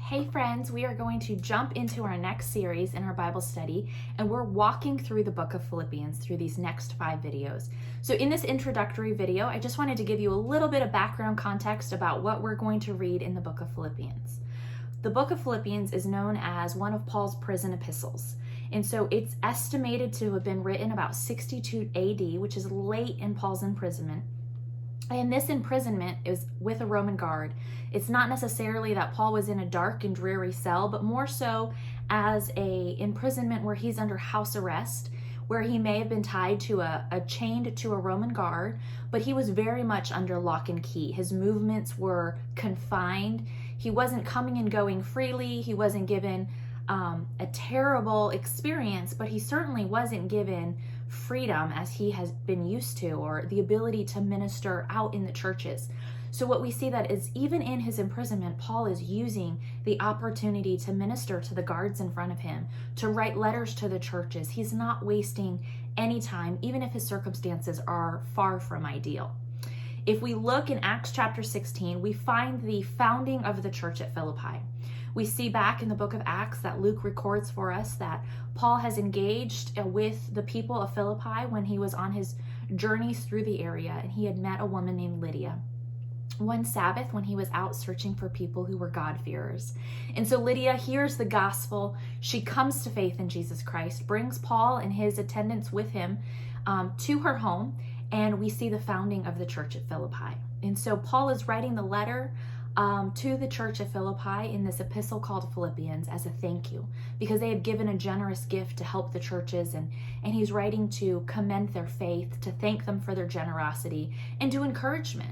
Hey friends, we are going to jump into our next series in our Bible study, and we're walking through the book of Philippians through these next 5 videos. So in this introductory video, I just wanted to give you a little bit of background context about what we're going to read in the book of Philippians. The book of Philippians is known as one of Paul's prison epistles. And so it's estimated to have been written about 62 AD, which is late in Paul's imprisonment. And this imprisonment is with a Roman guard. It's not necessarily that Paul was in a dark and dreary cell, but more so as a imprisonment where he's under house arrest, where he may have been tied to chained to a Roman guard, but he was very much under lock and key. His movements were confined. He wasn't coming and going freely. He wasn't given a terrible experience, but he certainly wasn't given freedom as he has been used to, or the ability to minister out in the churches. So what we see that is even in his imprisonment, Paul is using the opportunity to minister to the guards in front of him, to write letters to the churches. He's not wasting any time, even if his circumstances are far from ideal. If we look in Acts chapter 16, we find the founding of the church at Philippi. We see back in the book of Acts that Luke records for us that Paul has engaged with the people of Philippi when he was on his journeys through the area, and he had met a woman named Lydia one Sabbath when he was out searching for people who were God-fearers. And so Lydia hears the gospel. She comes to faith in Jesus Christ, brings Paul and his attendants with him to her home, and we see the founding of the church at Philippi. And so Paul is writing the letter to the church of Philippi in this epistle called Philippians as a thank you, because they had given a generous gift to help the churches, and he's writing to commend their faith, to thank them for their generosity, and to encouragement.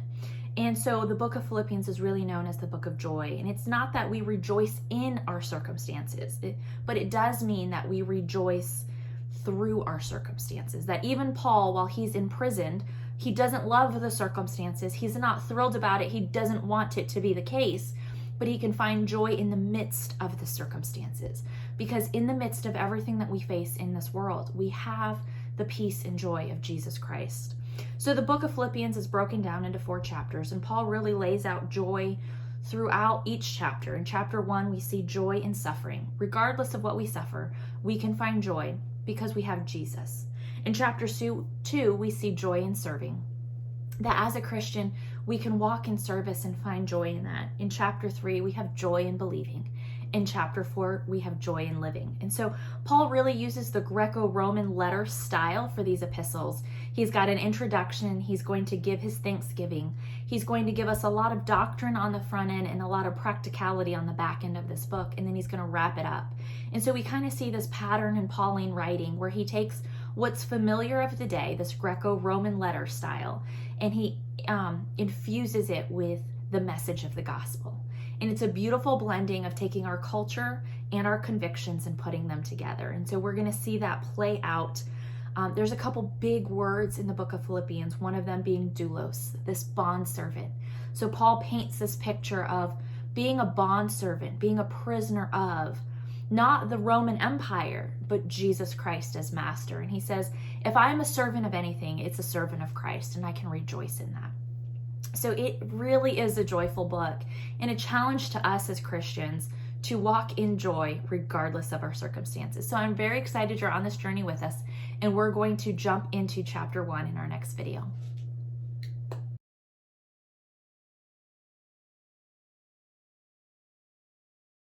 And so the book of Philippians is really known as the book of joy. And it's not that we rejoice in our circumstances, but it does mean that we rejoice through our circumstances. That even Paul, while he's imprisoned, he doesn't love the circumstances. He's not thrilled about it. He doesn't want it to be the case, but he can find joy in the midst of the circumstances. Because in the midst of everything that we face in this world, we have the peace and joy of Jesus Christ. So the book of Philippians is broken down into 4 chapters, and Paul really lays out joy throughout each chapter. In chapter 1, we see joy in suffering. Regardless of what we suffer, we can find joy because we have Jesus. In chapter 2, we see joy in serving. That as a Christian, we can walk in service and find joy in that. In chapter 3, we have joy in believing. In chapter 4, we have joy in living. And so Paul really uses the Greco-Roman letter style for these epistles. He's got an introduction. He's going to give his thanksgiving. He's going to give us a lot of doctrine on the front end and a lot of practicality on the back end of this book. And then he's going to wrap it up. And so we kind of see this pattern in Pauline writing where he takes what's familiar of the day, this Greco-Roman letter style, and he infuses it with the message of the gospel. And it's a beautiful blending of taking our culture and our convictions and putting them together. And so we're going to see that play out. There's a couple big words in the book of Philippians, one of them being doulos, this bondservant. So Paul paints this picture of being a bondservant, being a prisoner of not the Roman Empire, but Jesus Christ as master. And he says, if I'm a servant of anything, it's a servant of Christ, and I can rejoice in that. So it really is a joyful book and a challenge to us as Christians to walk in joy regardless of our circumstances. So I'm very excited you're on this journey with us, and we're going to jump into chapter 1 in our next video.